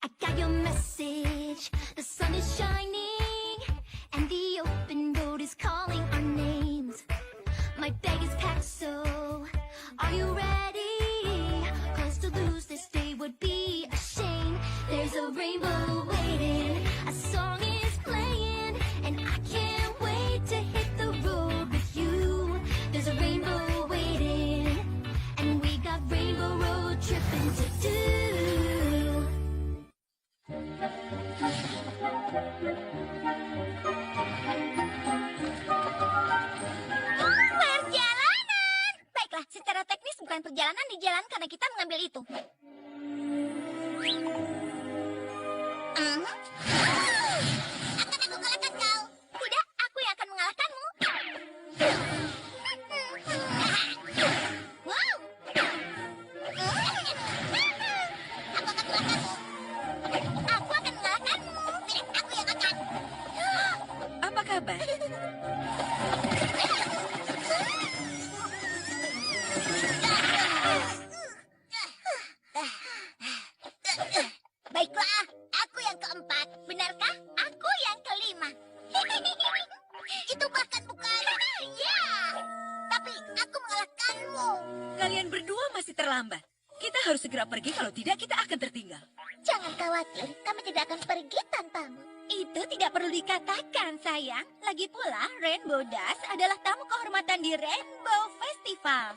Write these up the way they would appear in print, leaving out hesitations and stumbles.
I got your message. The sun is shining, and the open road is calling our names. My bag is packed, so are you ready? 'Cause to lose this day would be a shame. There's a rainbow waiting, a song is playing, and I can't wait to hit the road with you. There's a rainbow waiting, and we got rainbow road tripping to do. Perjalanan! Baiklah, secara teknis bukan perjalanan di jalan karena kita mengambil itu. Akan aku kalahkan kau. Tidak, aku yang akan mengalahkanmu. Wow. Aku akan mengalahkanmu. Aku akan mengalahkanmu. Tidak, aku yang akan. Apa kabar? Baiklah, aku yang keempat. Benarkah? Aku yang kelima. Itu bahkan bukan. Ya, tapi aku mengalahkanmu. Kalian berdua masih terlambat. Kita harus segera pergi, kalau tidak kita akan tertinggal. Jangan khawatir, kami tidak akan pergi tanpamu. Itu tidak perlu dikatakan, sayang. Lagi pula, Rainbow Dash adalah tamu kehormatan di Rainbow Festival.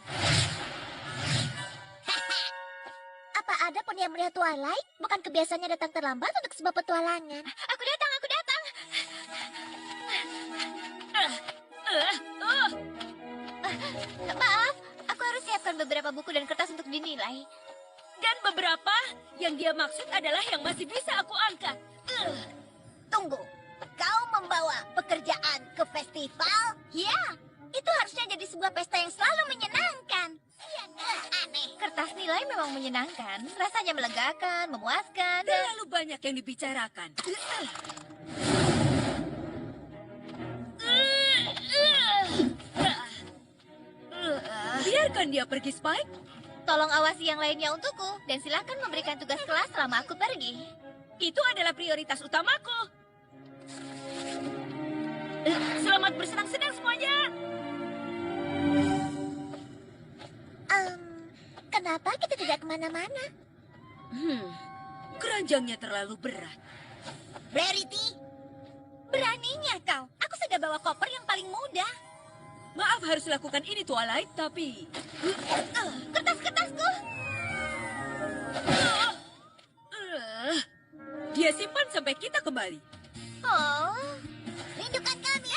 Apa ada pun yang melihat Twilight? Bukan kebiasaannya datang terlambat untuk sebuah petualangan. Aku datang, aku datang. Maaf, aku harus siapkan beberapa buku dan kertas untuk dinilai. Dan beberapa yang dia maksud adalah yang masih bisa aku angkat. Tunggu, kau membawa pekerjaan ke festival? Ya, itu harusnya jadi sebuah pesta yang selalu menyenangkan. Aneh. Kertas nilai memang menyenangkan, rasanya melegakan, memuaskan. Terlalu banyak yang dibicarakan. Biarkan dia pergi, Spike. Tolong awasi yang lainnya untukku, dan silakan memberikan tugas kelas selama aku pergi. Itu adalah prioritas utamaku. Selamat bersenang-senang semuanya. Kenapa kita tidak kemana-mana? Keranjangnya terlalu berat. Rarity? Beraninya kau. Aku sudah bawa koper yang paling mudah. Maaf harus lakukan ini, Twilight, tapi... Kertas-kertasku. Dia simpan sampai kita kembali. Oh, rindukan kami.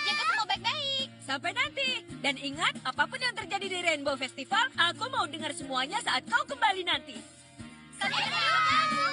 Jaga semua baik-baik. Sampai nanti. Dan ingat, apapun yang terjadi di Rainbow Festival, aku mau dengar semuanya saat kau kembali nanti. Kami rindukanmu.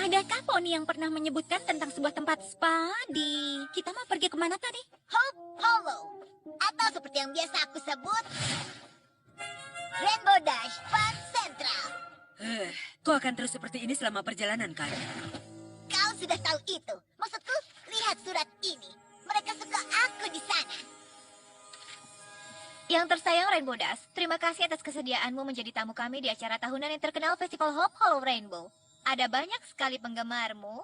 Adakah poni yang pernah menyebutkan tentang sebuah tempat spa di... Kita mau pergi kemana tadi? Hope Hollow. Atau seperti yang biasa aku sebut... Rainbow Dash Fun Central. Kau akan terus seperti ini selama perjalanan, kan? Kau sudah tahu itu. Maksudku, lihat surat ini. Mereka suka aku di sana. Yang tersayang Rainbow Dash, terima kasih atas kesediaanmu menjadi tamu kami di acara tahunan yang terkenal Festival Hope Hollow Rainbow. Ada banyak sekali penggemarmu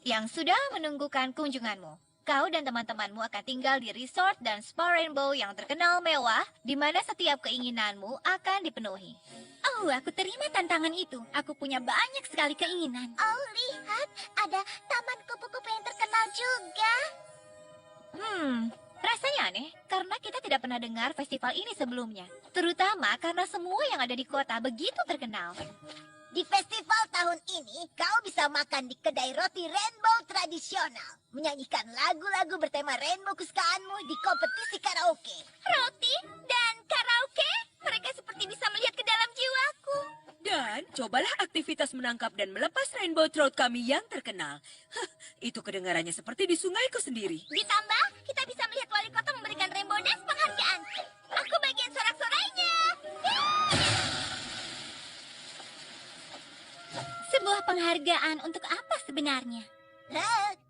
yang sudah menunggukan kunjunganmu. Kau dan teman-temanmu akan tinggal di resort dan spa Rainbow yang terkenal mewah, di mana setiap keinginanmu akan dipenuhi. Oh, aku terima tantangan itu. Aku punya banyak sekali keinginan. Oh, lihat. Ada taman kupu-kupu yang terkenal juga. Rasanya aneh, karena kita tidak pernah dengar festival ini sebelumnya. Terutama karena semua yang ada di kota begitu terkenal. Di festival tahun ini, kau bisa makan di kedai roti Rainbow tradisional. Menyanyikan lagu-lagu bertema Rainbow kesukaanmu di kompetisi karaoke. Roti dan karaoke? Mereka seperti bisa melihat ke dalam jiwaku. Dan cobalah aktivitas menangkap dan melepas rainbow trout kami yang terkenal. Hah, itu kedengarannya seperti di sungaiku sendiri. Ditambah, kita bisa melihat wali kota memberikan Rainbow Dash penghargaan. Aku bagian sorak-sorainya. Sebuah penghargaan untuk apa sebenarnya?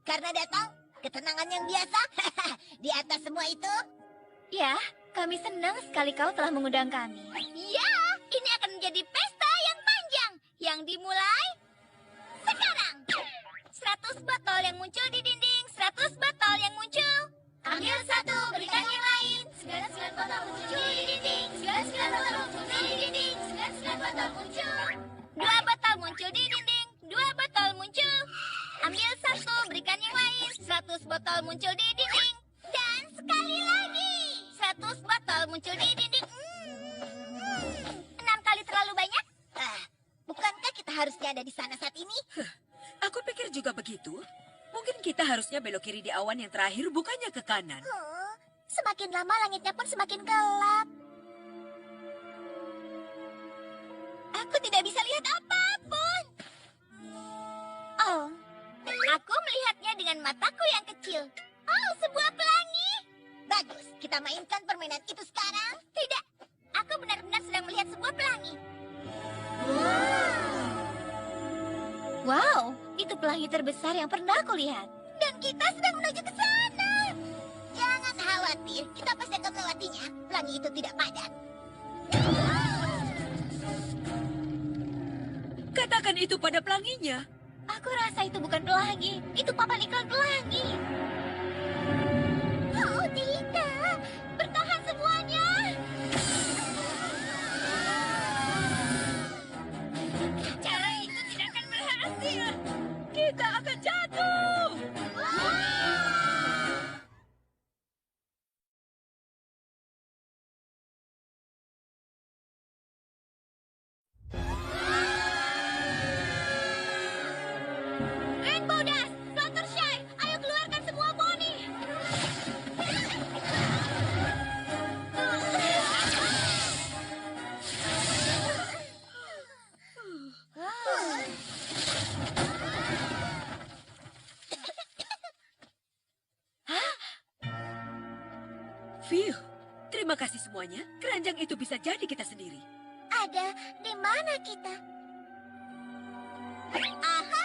Karena datang ketenangan yang biasa di atas semua itu. Ya, kami senang sekali kau telah mengundang kami. Ya, ini akan menjadi pesta yang panjang yang dimulai sekarang. 100 botol yang muncul di dinding, 100 botol yang muncul. Ambil satu, berikan yang lain. 99 botol muncul di dinding, 99 botol muncul di dinding, 99 botol muncul. 2 botol muncul di dinding, 2 botol muncul. Ambil satu, berikan yang lain. 100 botol muncul di dinding. Dan sekali lagi. 100 botol muncul di dinding. 6 kali terlalu banyak? Bukankah kita harusnya ada di sana saat ini? Aku pikir juga begitu. Mungkin kita harusnya belok kiri di awan yang terakhir, bukannya ke kanan. Semakin lama langitnya pun semakin gelap. Aku tidak bisa lihat apapun. Oh, aku melihatnya dengan mataku yang kecil. Oh, sebuah pelangi. Bagus, kita mainkan permainan itu sekarang. Tidak, aku benar-benar sedang melihat sebuah pelangi. Wow, itu pelangi terbesar yang pernah aku lihat. Dan kita sedang menuju ke sana. Jangan khawatir, kita pasti akan melewatinya. Pelangi itu tidak padat. Katakan itu pada pelanginya. Aku rasa itu bukan pelangi, itu papan iklan pelangi. Oh, tidak. Bertahan semuanya. Cara itu tidak akan berhasil. Kita akan jatuh. Rainbow Dash, Fluttershy, ayo keluarkan semua poni. Phew, terima kasih semuanya. Keranjang itu bisa jadi kita sendiri. Ada di mana kita? Aha,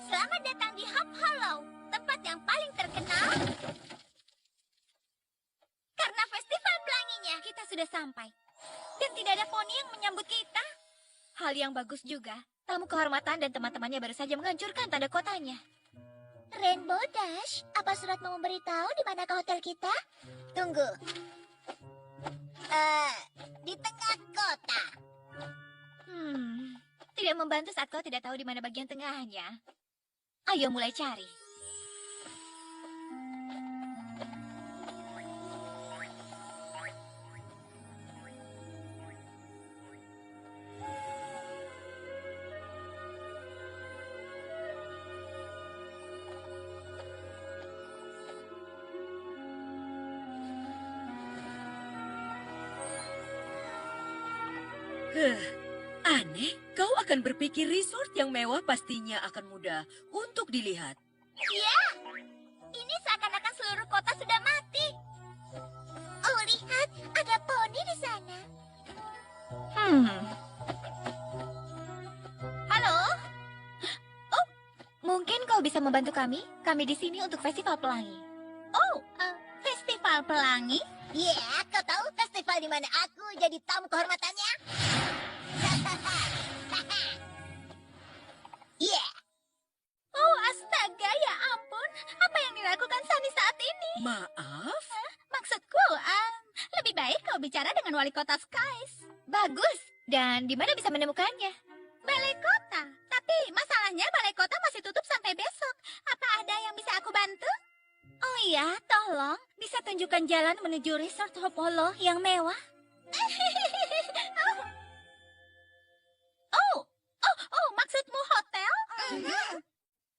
selamat datang di Hop Hollow, tempat yang paling terkenal. Karena festival pelanginya, kita sudah sampai. Dan tidak ada poni yang menyambut kita. Hal yang bagus juga, tamu kehormatan dan teman-temannya baru saja menghancurkan tanda kotanya. Rainbow Dash, apa surat mau memberitahu di mana ke hotel kita? Tunggu. Di tengah kota. Tidak membantu saat kau tidak tahu di mana bagian tengahnya. Ayo mulai cari. Aneh, kau akan berpikir resort yang mewah pastinya akan mudah untuk dilihat. Ya, ini seakan-akan seluruh kota sudah mati. Oh, lihat, ada poni di sana. Halo? Oh, mungkin kau bisa membantu kami? Kami di sini untuk festival pelangi. Oh, festival pelangi? Ya, kau tahu festival di mana aku jadi tamu kehormatannya? Ya, Oh, astaga, ya ampun. Apa yang dilakukan Sunny saat ini? Maaf, Maksudku, lebih baik kau bicara dengan wali kota Skies. Bagus. Dan di mana bisa menemukannya? Balai kota. Tapi masalahnya balai kota masih tutup sampai besok. Apa ada yang bisa aku bantu? Oh iya, tolong. Bisa tunjukkan jalan menuju Resort Hop Hollow yang mewah? Oh, maksudmu hotel?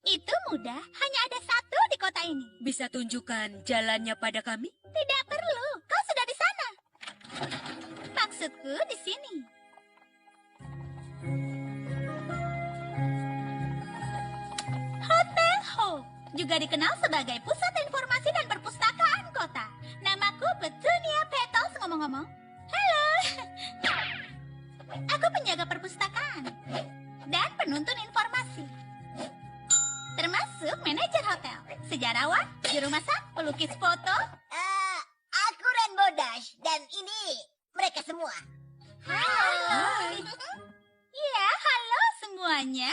Itu mudah. Hanya ada satu di kota ini. bisa tunjukkan jalannya pada kami? Tidak perlu. Kau sudah di sana. Maksudku di sini. juga dikenal sebagai Pusat Informasi dan Perpustakaan Kota. Namaku Petunia Petals ngomong-ngomong. Halo. Aku penjaga perpustakaan dan penuntun informasi. Termasuk manajer hotel, sejarawan, juru masak, pelukis foto. Aku Rainbow Dash dan ini mereka semua. Halo. Ya, halo semuanya.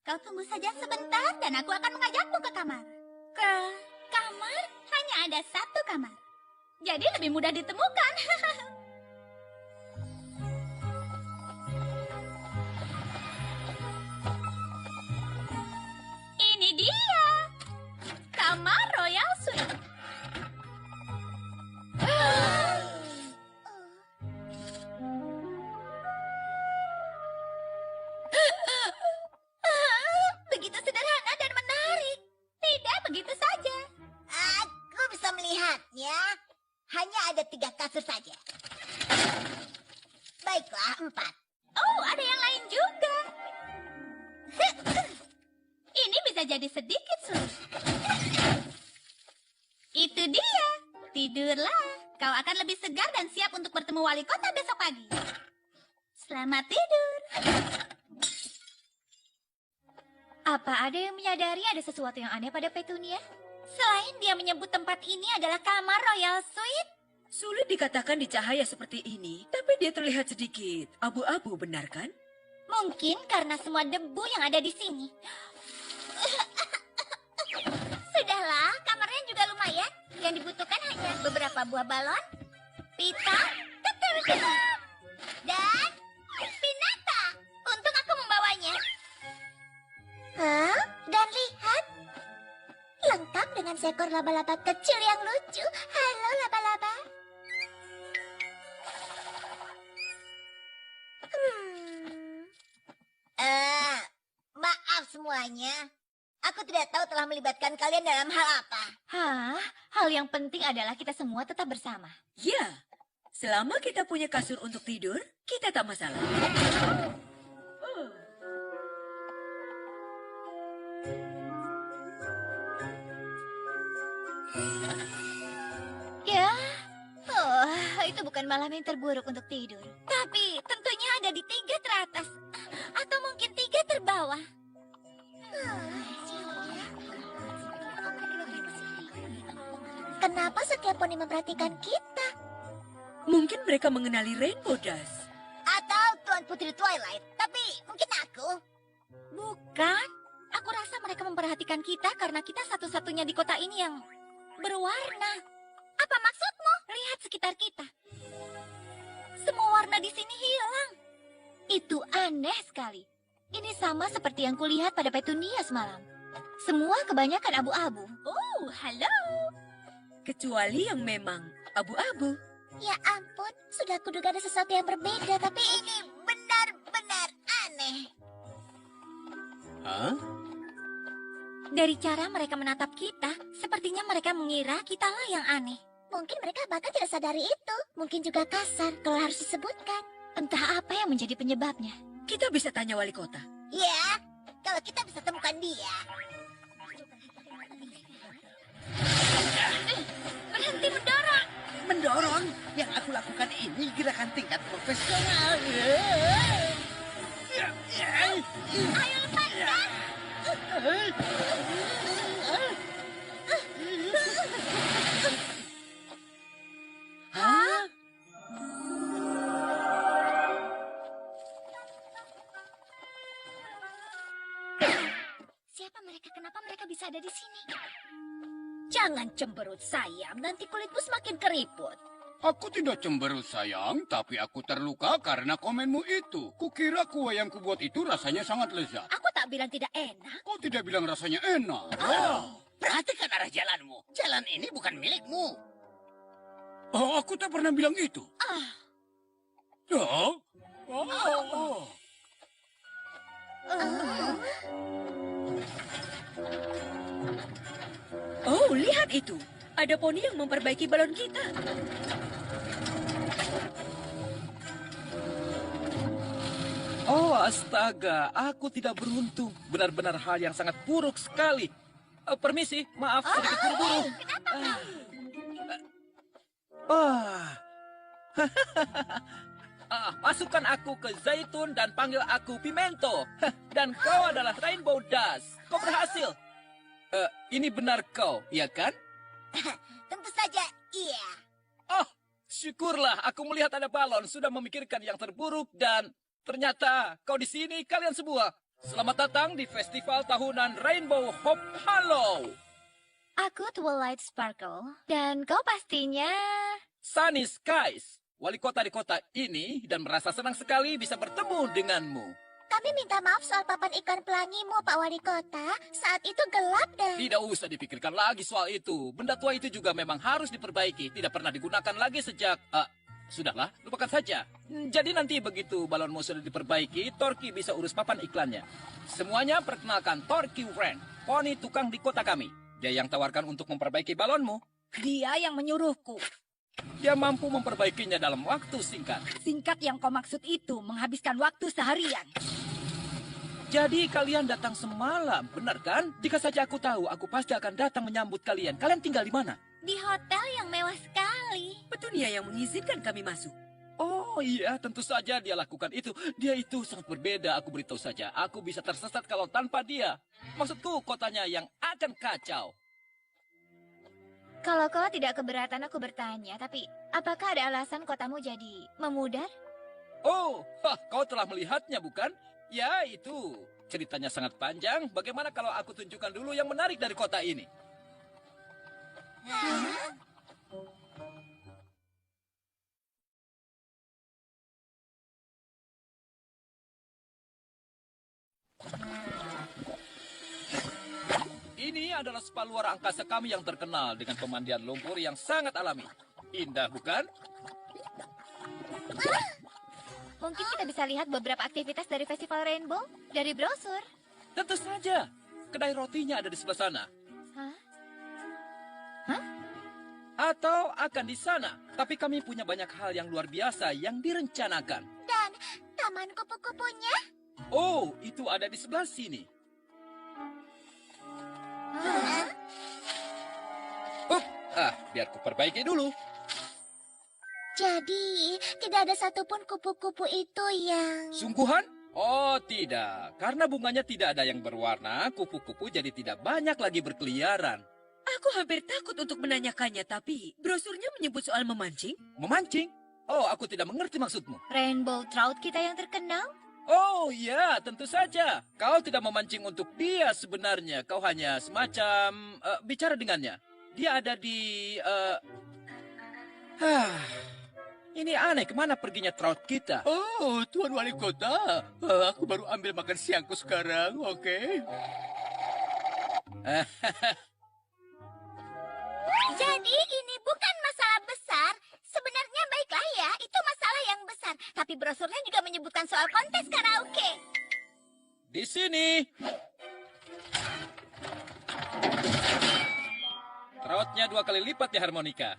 Kau tunggu saja sebentar dan aku akan mengajakmu ke kamar. Ke kamar? Hanya ada satu kamar. Jadi lebih mudah ditemukan. Ini dia. Kamar Royal Suite. Begitu sederhana dan menarik. Tidak begitu saja. Aku bisa melihatnya. Hanya ada 3 kasur saja. Baiklah, 4. Oh, ada yang lain juga. Ini bisa jadi sedikit sulit. Itu dia. Tidurlah. Kau akan lebih segar dan siap untuk bertemu wali kota besok pagi. Selamat tidur. Apa ada yang menyadari ada sesuatu yang aneh pada Petunia? Selain dia menyebut tempat ini adalah kamar Royal Suite. Sulit dikatakan di cahaya seperti ini, tapi dia terlihat sedikit abu-abu, benar kan? Mungkin karena semua debu yang ada di sini. Sudahlah, kamarnya juga lumayan. Yang dibutuhkan hanya beberapa buah balon, pita, dan pinata. Untung aku membawanya. Hah? Dan lihat. Lengkap dengan seekor laba-laba kecil yang lucu. Halo, laba-laba. Maaf semuanya. Aku tidak tahu telah melibatkan kalian dalam hal apa. Hah? Hal yang penting adalah kita semua tetap bersama. Ya, selama kita punya kasur untuk tidur, kita tak masalah. Ya, itu bukan malam yang terburuk untuk tidur. Tapi tentunya ada di 3 teratas. Atau mungkin 3 terbawah. Kenapa setiap poni memperhatikan kita? Mungkin mereka mengenali Rainbow Dash. Atau Tuan Putri Twilight. Tapi mungkin aku. Bukan. Aku rasa mereka memperhatikan kita karena kita satu-satunya di kota ini yang berwarna. Apa maksudmu? Lihat sekitar kita. Semua warna di sini hilang. Itu aneh sekali. Ini sama seperti yang kulihat pada Petunia semalam. Semua kebanyakan abu-abu. Oh, halo. Kecuali yang memang abu-abu. Ya ampun, sudah kuduga ada sesuatu yang berbeda, tapi ini benar-benar aneh. Hah? Dari cara mereka menatap kita, sepertinya mereka mengira kitalah yang aneh. Mungkin mereka bahkan tidak sadari itu. Mungkin juga kasar kalau harus disebutkan. Entah apa yang menjadi penyebabnya. Kita bisa tanya wali kota. Ya, kalau kita bisa temukan dia. Berhenti mendorong. Mendorong? Yang aku lakukan ini gerakan tingkat profesional. Ayo lepaskan. Hah? Siapa mereka? Kenapa mereka bisa ada di sini? Jangan cemberut sayang, nanti kulitmu semakin keriput. Aku tidak cemberut sayang, tapi aku terluka karena komenmu itu. Kukira kue yang kubuat itu rasanya sangat lezat. Aku tak bilang tidak enak. Kau tidak bilang rasanya enak. Oh, perhatikan arah jalanmu. Jalan ini bukan milikmu. Oh, aku tak pernah bilang itu. Oh. Oh. Oh, lihat itu. Ada poni yang memperbaiki balon kita. Oh astaga, aku tidak beruntung. Benar-benar hal yang sangat buruk sekali. Permisi, maaf sedikit buru-buru. Masukkan aku ke zaitun dan panggil aku Pimento. Dan kau adalah Rainbow Dash. Kau berhasil. Ini benar kau, iya kan? Tentu saja iya. Oh, syukurlah aku melihat ada balon sudah memikirkan yang terburuk dan ternyata kau di sini kalian semua. Selamat datang di festival tahunan Rainbow Hope Hollow. Aku Twilight Sparkle, dan kau pastinya... Sunny Skies, wali kota di kota ini dan merasa senang sekali bisa bertemu denganmu. Kami minta maaf soal papan iklan pelangimu, Pak Wali Kota. Saat itu gelap dan... Tidak usah dipikirkan lagi soal itu. Benda tua itu juga memang harus diperbaiki. Tidak pernah digunakan lagi sejak... Sudahlah, lupakan saja. Jadi nanti begitu balonmu sudah diperbaiki, Torky bisa urus papan iklannya. Semuanya perkenalkan Torky Wren, poni tukang di kota kami. Dia yang tawarkan untuk memperbaiki balonmu. Dia yang menyuruhku. Dia mampu memperbaikinya dalam waktu singkat. Singkat yang kau maksud itu menghabiskan waktu seharian. Jadi kalian datang semalam, benar kan? Jika saja aku tahu, aku pasti akan datang menyambut kalian. Kalian tinggal di mana? Di hotel yang mewah sekali. Petunia yang mengizinkan kami masuk. Oh iya, tentu saja dia lakukan itu. Dia itu sangat berbeda, aku beritahu saja. Aku bisa tersesat kalau tanpa dia. Maksudku, kotanya yang akan kacau. Kalau kau tidak keberatan aku bertanya, tapi apakah ada alasan kotamu jadi memudar? Oh, kau telah melihatnya bukan? Ya, itu. Ceritanya sangat panjang. Bagaimana kalau aku tunjukkan dulu yang menarik dari kota ini? Ini adalah spa luar angkasa kami yang terkenal dengan pemandian lumpur yang sangat alami. Indah, bukan? Mungkin kita bisa lihat beberapa aktivitas dari Festival Rainbow dari brosur. Tentu saja. Kedai rotinya ada di sebelah sana. Hah? Atau akan di sana. Tapi kami punya banyak hal yang luar biasa yang direncanakan. Dan taman kupu-kupunya? Oh, itu ada di sebelah sini. Biar ku perbaiki dulu. Jadi, tidak ada satupun kupu-kupu itu yang... Sungguhan? Oh, tidak. Karena bunganya tidak ada yang berwarna, kupu-kupu jadi tidak banyak lagi berkeliaran. Aku hampir takut untuk menanyakannya, tapi brosurnya menyebut soal memancing. Memancing? Oh, aku tidak mengerti maksudmu. Rainbow Trout kita yang terkenal? Oh, ya, tentu saja. Kau tidak memancing untuk dia sebenarnya. Kau hanya semacam bicara dengannya. Dia ada di... Ini aneh, kemana perginya trout kita? Oh, Tuan Wali Kota. Aku baru ambil makan siangku sekarang, oke? Jadi ini bukan masalah besar. Sebenarnya baiklah ya, itu masalah yang besar. Tapi brosurnya juga menyebutkan soal kontes karaoke. Di sini. Troutnya 2 kali lipat di harmonika.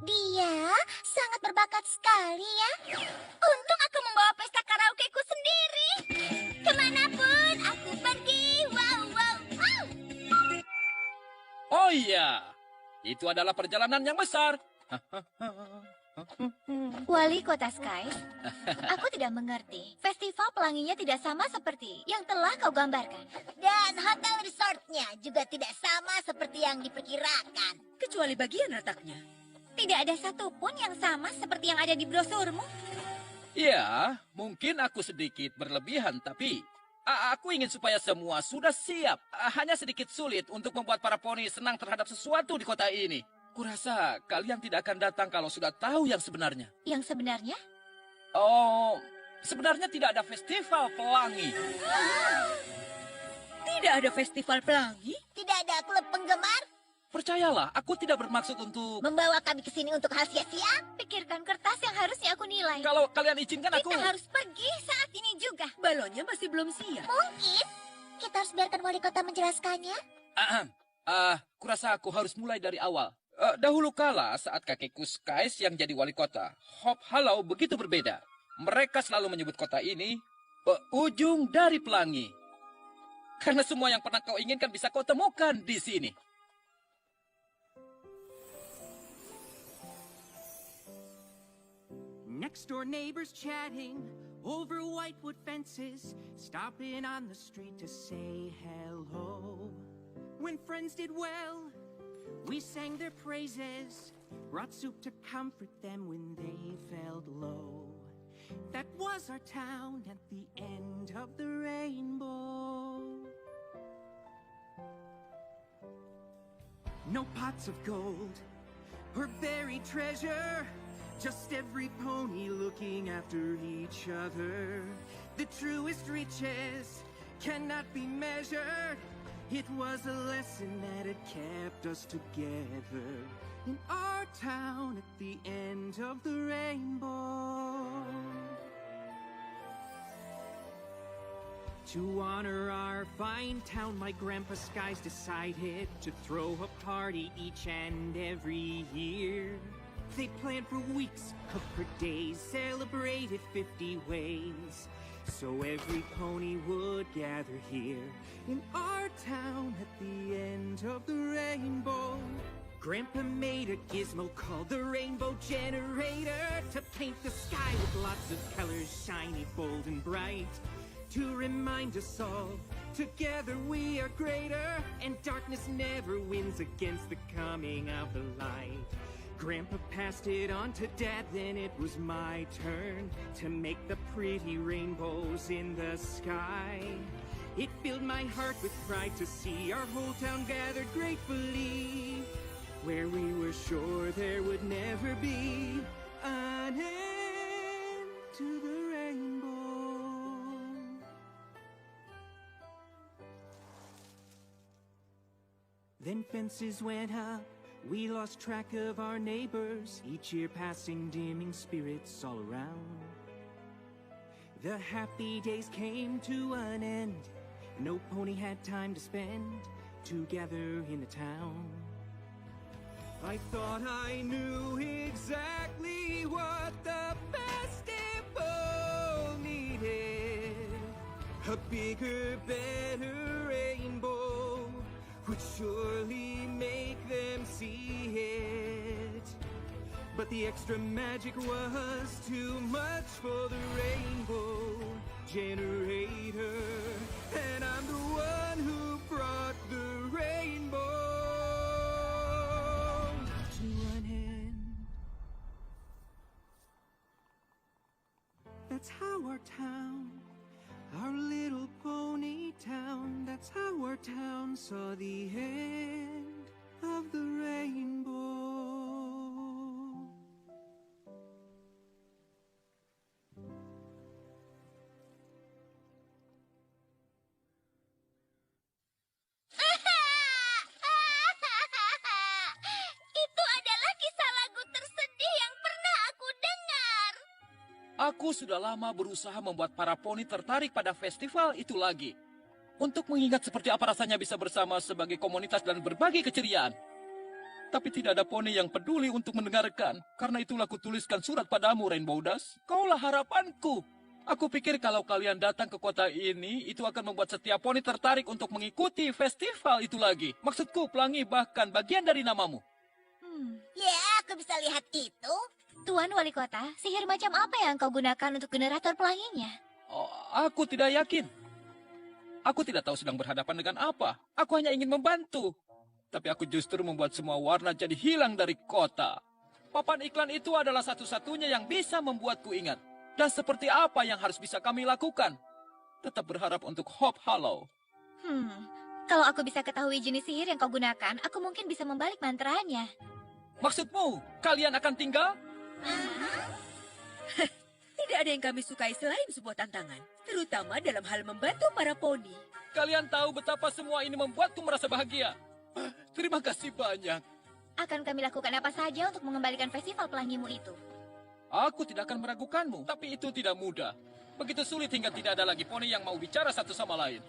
Dia sangat berbakat sekali ya. Untung aku membawa pesta karaokeku sendiri. Kemanapun aku pergi, wow, wow, wow. Oh iya, itu adalah perjalanan yang besar. Wali Kota Skies, aku tidak mengerti. Festival pelanginya tidak sama seperti yang telah kau gambarkan. Dan hotel resortnya juga tidak sama seperti yang diperkirakan. Kecuali bagian letaknya. Tidak ada satupun yang sama seperti yang ada di brosurmu. Ya, mungkin aku sedikit berlebihan, tapi aku ingin supaya semua sudah siap. Hanya sedikit sulit untuk membuat para poni senang terhadap sesuatu di kota ini. Kurasa kalian tidak akan datang kalau sudah tahu yang sebenarnya. Yang sebenarnya? Oh, sebenarnya tidak ada festival pelangi. Tidak ada festival pelangi? Tidak ada klub penggemar Percayalah, aku tidak bermaksud untuk... membawa kami ke sini untuk hal sia-sia. Pikirkan kertas yang harusnya aku nilai. Kalau kalian izinkan aku... Kita harus pergi saat ini juga. Balonnya masih belum siap. Mungkin kita harus biarkan wali kota menjelaskannya. Kurasa aku harus mulai dari awal. Dahulu kala saat kakekku Skies yang jadi wali kota, Hope Hollow begitu berbeda. Mereka selalu menyebut kota ini ujung dari pelangi. Karena semua yang pernah kau inginkan bisa kau temukan di sini. Next door neighbors chatting over whitewood fences, stopping on the street to say hello. When friends did well, we sang their praises, brought soup to comfort them when they felt low. That was our town at the end of the rainbow. No pots of gold or buried treasure, just every pony looking after each other. The truest riches cannot be measured. It was a lesson that had kept us together in our town at the end of the rainbow. To honor our fine town, my grandpa Skies decided to throw a party each and every year. They planned for weeks, cooked for days, celebrated 50 ways. So every pony would gather here in our town at the end of the rainbow. Grandpa made a gizmo called the Rainbow Generator to paint the sky with lots of colors, shiny, bold, and bright. To remind us all, together we are greater, and darkness never wins against the coming of the light. Grandpa passed it on to Dad, then it was my turn to make the pretty rainbows in the sky. It filled my heart with pride to see our whole town gathered gratefully, where we were sure there would never be an end to the rainbow. Then fences went up, we lost track of our neighbors, each year passing dimming spirits all around. The happy days came to an end, no pony had time to spend together in the town. I thought I knew exactly what the festival needed. A bigger, better rainbow would surely make them see it. But the extra magic was too much for the Rainbow Generator, and I'm the one who brought the rainbow to an end. That's how our town, our little pony town, that's how our town saw the end of the rainbow. Itu adalah kisah lagu tersedih yang pernah aku dengar. Aku sudah lama berusaha membuat para poni tertarik pada festival itu lagi. Untuk mengingat seperti apa rasanya bisa bersama sebagai komunitas dan berbagi keceriaan. Tapi tidak ada poni yang peduli untuk mendengarkan. Karena itulah kutuliskan surat padamu, Rainbow Dash. Kaulah harapanku. Aku pikir kalau kalian datang ke kota ini, itu akan membuat setiap poni tertarik untuk mengikuti festival itu lagi. Maksudku, pelangi bahkan bagian dari namamu. Ya, aku bisa lihat itu. Tuan Wali Kota, sihir macam apa yang kau gunakan untuk generator pelanginya? Oh, aku tidak yakin. Aku tidak tahu sedang berhadapan dengan apa. Aku hanya ingin membantu. Tapi aku justru membuat semua warna jadi hilang dari kota. Papan iklan itu adalah satu-satunya yang bisa membuatku ingat. Dan seperti apa yang harus bisa kami lakukan? Tetap berharap untuk Hope Hollow. Kalau aku bisa ketahui jenis sihir yang kau gunakan, aku mungkin bisa membalik mantranya. Maksudmu, kalian akan tinggal? Tidak ada yang kami sukai selain sebuah tantangan, terutama dalam hal membantu para poni. Kalian tahu betapa semua ini membuatku merasa bahagia. Terima kasih banyak. Akan kami lakukan apa saja untuk mengembalikan festival pelangimu itu. Aku tidak akan meragukanmu, tapi itu tidak mudah. Begitu sulit hingga tidak ada lagi poni yang mau bicara satu sama lain.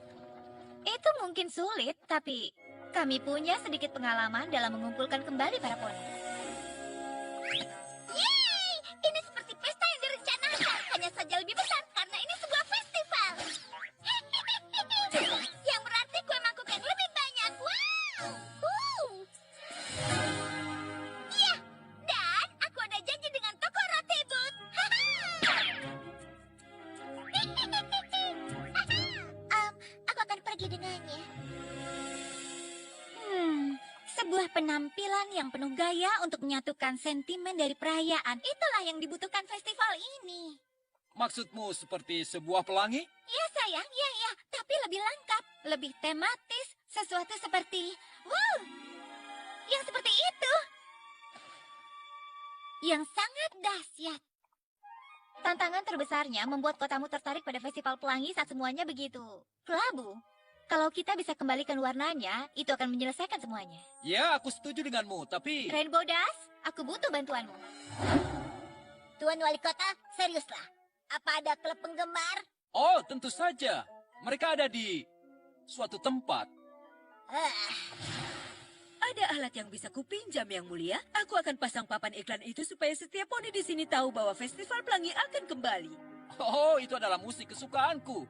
Itu mungkin sulit, tapi kami punya sedikit pengalaman dalam mengumpulkan kembali para poni. Yeay! Ini seperti pesta yang direncanakan. Hanya saja lebih besar karena ini sebuah festival. Yang berarti Sebuah penampilan yang penuh gaya untuk menyatukan sentimen dari perayaan. Itulah yang dibutuhkan festival ini. Maksudmu seperti sebuah pelangi? Ya sayang, ya. Tapi lebih lengkap, lebih tematis. Sesuatu seperti, wow, yang seperti itu. Yang sangat dahsyat. Tantangan terbesarnya membuat kotamu tertarik pada festival pelangi saat semuanya begitu kelabu. Kalau kita bisa kembalikan warnanya, itu akan menyelesaikan semuanya. Ya, aku setuju denganmu, tapi... Rainbow Dash, aku butuh bantuanmu. Tuan Wali Kota, seriuslah. Apa ada klub penggemar? Oh, tentu saja. Mereka ada di suatu tempat. Ada alat yang bisa kupinjam, Yang Mulia. Aku akan pasang papan iklan itu supaya setiap poni di sini tahu bahwa Festival Pelangi akan kembali. Oh, itu adalah musik kesukaanku.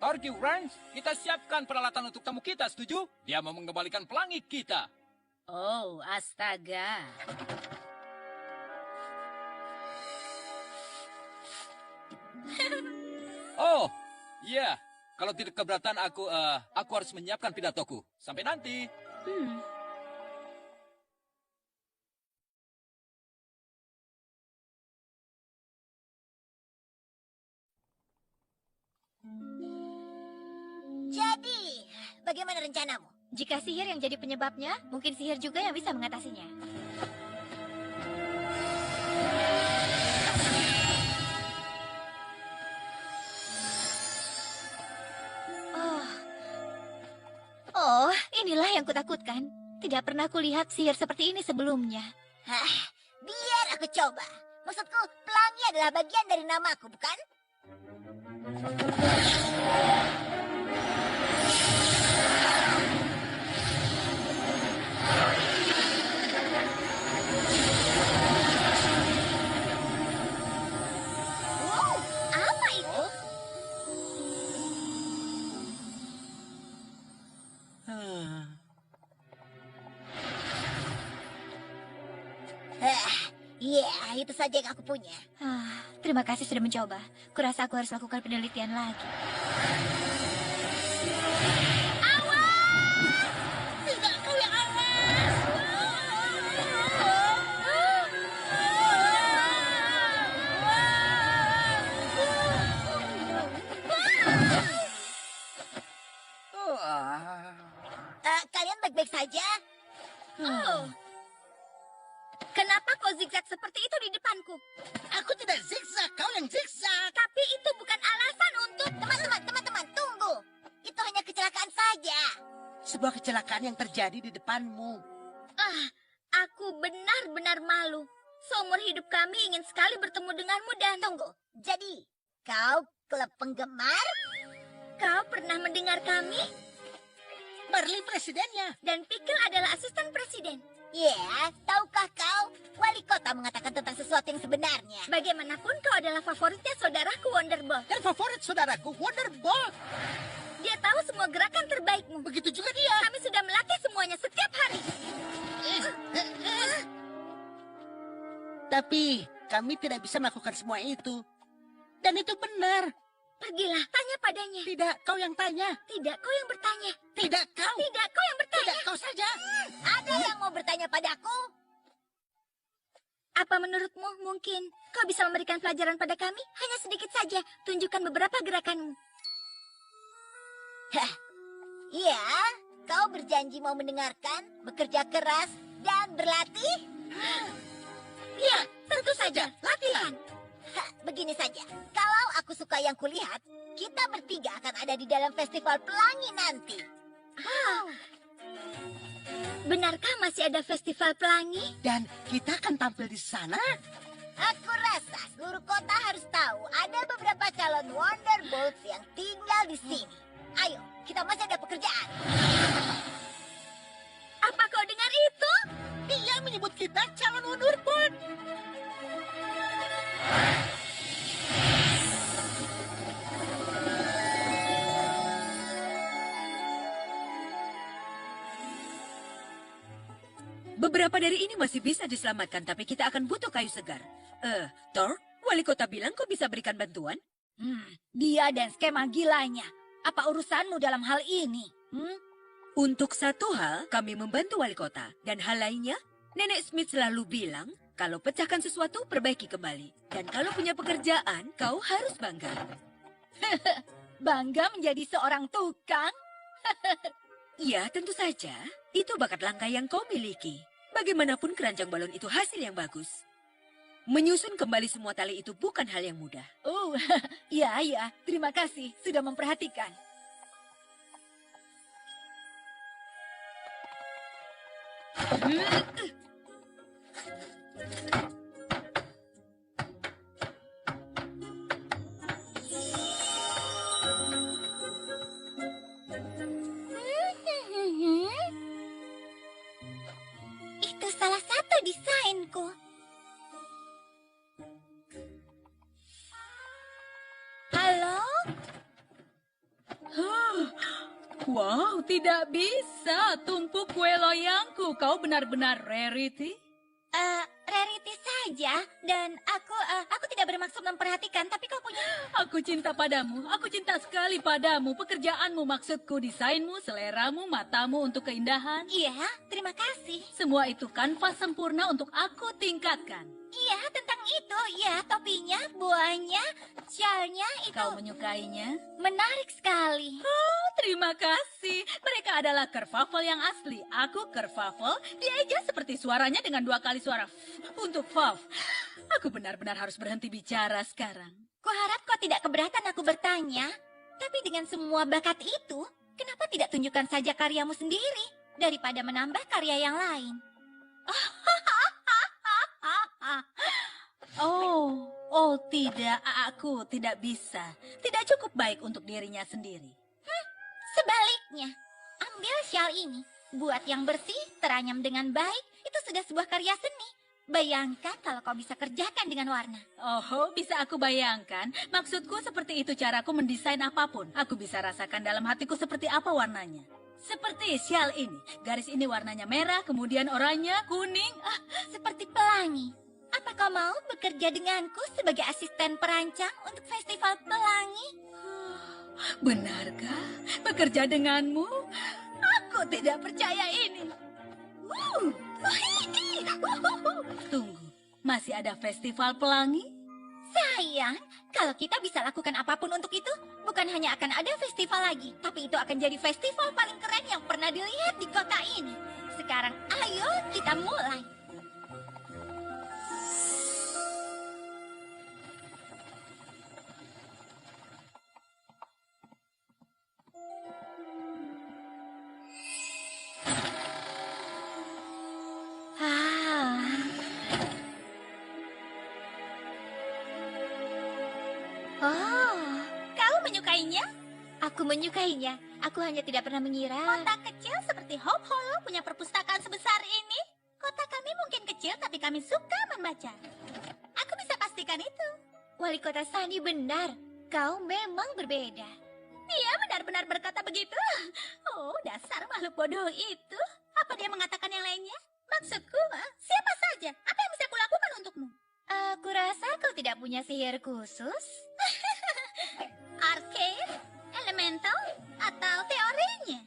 Torky Ranch, kita siapkan peralatan untuk tamu kita, setuju? Dia mau mengembalikan pelangi kita. Oh, astaga. Oh, iya. Kalau tidak keberatan, aku harus menyiapkan pidatoku. Sampai nanti. Jadi, bagaimana rencanamu? Jika sihir yang jadi penyebabnya, mungkin sihir juga yang bisa mengatasinya. Oh, inilah yang kutakutkan. Tidak pernah kulihat sihir seperti ini sebelumnya. Hah, biar aku coba. Maksudku, pelangi adalah bagian dari namaku, bukan? Wow, apa itu? Iya, itu saja yang aku punya. Terima kasih sudah mencoba. Kurasa aku harus lakukan penelitian lagi. Tidak, kau yang awas! Kalian baik-baik saja? Kenapa kau zigzag seperti itu di depanku? Aku tidak zigzag, kau yang zigzag. Tapi itu bukan alasan untuk... Teman-teman, tunggu. Itu hanya kecelakaan saja. Sebuah kecelakaan yang terjadi di depanmu. Aku benar-benar malu. Seumur hidup kami ingin sekali bertemu denganmu dan... Tunggu, jadi kau klub penggemar? Kau pernah mendengar kami? Marley presidennya. Dan Pickle adalah asisten presiden. Ya, tahukah kau? Wali kota mengatakan tentang sesuatu yang sebenarnya. Bagaimanapun kau adalah favoritnya saudaraku Wonderbolt. Dan favorit saudaraku, Wonderbolt. Dia tahu semua gerakan terbaikmu. Begitu juga dia. Kami sudah melatih semuanya setiap hari. Tapi kami tidak bisa melakukan semua itu. Dan itu benar. Pergilah, tanya padanya. Tidak, kau yang tanya. Tidak, kau yang bertanya. Tidak, kau. Tidak, kau yang bertanya. Tidak, kau saja. Ada yang mau bertanya padaku? Apa menurutmu mungkin kau bisa memberikan pelajaran pada kami? Hanya sedikit saja. Tunjukkan beberapa gerakanmu. Hah, iya, kau berjanji mau mendengarkan, bekerja keras, dan berlatih? Ya, tentu saja. Latihan. Begini saja, kalau aku suka yang kulihat, kita bertiga akan ada di dalam festival pelangi nanti. Benarkah masih ada festival pelangi? Dan kita akan tampil di sana. Aku rasa seluruh kota harus tahu ada beberapa calon Wonderbolts yang tinggal di sini. Ayo, kita masih ada pekerjaan. Apa kau dengar itu? Dia menyebut kita calon Wonderbolt. Beberapa dari ini masih bisa diselamatkan, tapi kita akan butuh kayu segar. Thor, wali kota bilang kau bisa berikan bantuan? Dia dan skema gilanya. Apa urusanmu dalam hal ini? Untuk satu hal, kami membantu wali kota. Dan hal lainnya, Nenek Smith selalu bilang, kalau pecahkan sesuatu, perbaiki kembali. Dan kalau punya pekerjaan, kau harus bangga. Bangga menjadi seorang tukang? Ya, tentu saja. Itu bakat langka yang kau miliki. Bagaimanapun keranjang balon itu hasil yang bagus. Menyusun kembali semua tali itu bukan hal yang mudah. Oh, ya, ya. Terima kasih sudah memperhatikan. Itu salah satu desainku. Halo? Wow, tidak bisa. Tumpuk kue loyangku. Kau benar-benar Rarity? Rarity saja. Dan aku tidak bermaksud memperhatikan, tapi kau punya... Aku cinta padamu. Aku cinta sekali padamu. Pekerjaanmu, maksudku, desainmu, seleramu, matamu untuk keindahan. Iya, terima kasih. Semua itu kanvas sempurna untuk aku tingkatkan. Iya, tentang itu. Ya, topinya, buahnya, syalnya, itu Kau menyukainya? menarik sekali. Oh, terima kasih. Mereka adalah kerfafel yang asli. Aku kerfafel, dia seperti suaranya dengan 2 kali suara untuk Faf. Aku benar-benar harus berhenti bicara sekarang. Kuharap kau tidak keberatan aku bertanya. Tapi dengan semua bakat itu, kenapa tidak tunjukkan saja karyamu sendiri daripada menambah karya yang lain? Oh tidak, aku tidak bisa. Tidak cukup baik untuk dirinya sendiri. Sebaliknya, ambil syal ini. Buat yang bersih, teranyam dengan baik, itu sudah sebuah karya seni. Bayangkan kalau kau bisa kerjakan dengan warna. Oh, bisa aku bayangkan. Maksudku seperti itu caraku mendesain apapun. Aku bisa rasakan dalam hatiku seperti apa warnanya. Seperti syal ini. Garis ini warnanya merah, kemudian oranye, kuning. Seperti pelangi. Apa kau mau bekerja denganku sebagai asisten perancang untuk festival pelangi? Benarkah? Bekerja denganmu? Aku tidak percaya ini. Tunggu, masih ada festival pelangi? Sayang, kalau kita bisa lakukan apapun untuk itu, bukan hanya akan ada festival lagi, tapi itu akan jadi festival paling keren yang pernah dilihat di kota ini. Sekarang ayo kita mulai. Kau menyukainya? Aku menyukainya. Aku hanya tidak pernah mengira. Kota kecil seperti Hope Hollow punya perpustakaan sebesar ini. Kota kami mungkin kecil, tapi kami suka membaca. Aku bisa pastikan itu. Wali kota Sunny benar. Kau memang berbeda. Dia benar-benar berkata begitu. Oh, dasar makhluk bodoh itu. Apa dia mengatakan yang lainnya? Maksudku, siapa saja? Apa yang bisa kulakukan untukmu? Aku rasa kau tidak punya sihir khusus. Arcane, elemental, atau teorinya?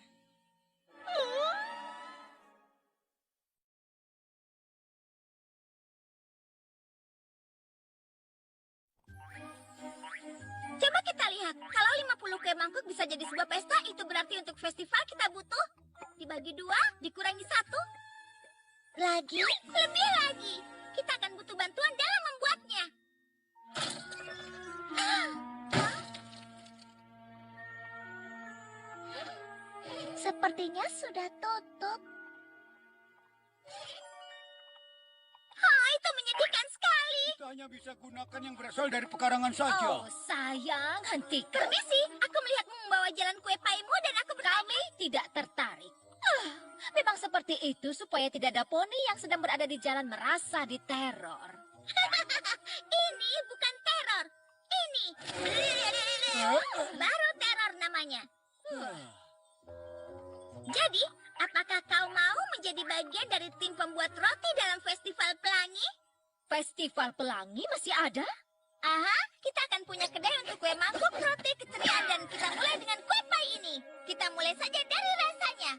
Coba kita lihat, kalau 50 kue mangkuk bisa jadi sebuah pesta, itu berarti untuk festival kita butuh dibagi 2, dikurangi 1. Lagi, lebih lagi. Kita akan butuh bantuan dalam membuatnya. Sepertinya sudah tutup. Itu menyedihkan sekali. Kita hanya bisa gunakan yang berasal dari pekarangan saja. Oh, sayang, hentikan. Permisi, aku melihatmu membawa jalan kue paimu dan aku Kami tidak tertarik. Memang seperti itu supaya tidak ada poni yang sedang berada di jalan merasa diteror. Ini bukan teror. Ini. Baru teror namanya. Jadi, apakah kau mau menjadi bagian dari tim pembuat roti dalam festival pelangi? Festival pelangi masih ada? Aha, kita akan punya kedai untuk kue mangkuk, roti, keceriaan, dan kita mulai dengan kue pai ini. Kita mulai saja dari rasanya.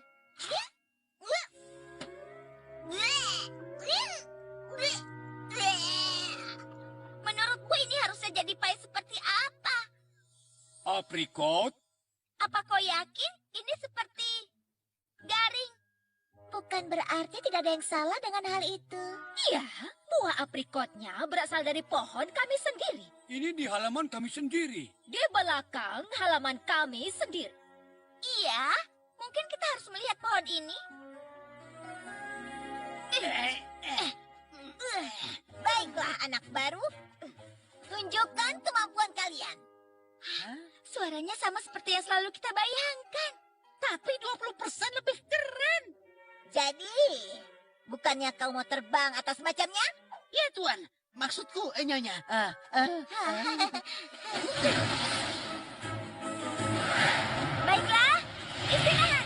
Menurutmu ini harusnya jadi pie seperti apa? Aprikot? Apa kau yakin ini seperti garing? Bukan berarti tidak ada yang salah dengan hal itu. Iya, buah aprikotnya berasal dari pohon kami sendiri. Ini di halaman kami sendiri. Di belakang halaman kami sendiri. Iya, mungkin kita harus melihat pohon ini. Baiklah, anak baru. Tunjukkan kemampuan kalian. Suaranya sama seperti yang selalu kita bayangkan. Tapi 20% lebih keren. Jadi, bukannya kau mau terbang atau semacamnya? Ya, Tuan. Maksudku, nyonya. Baiklah, istirahat.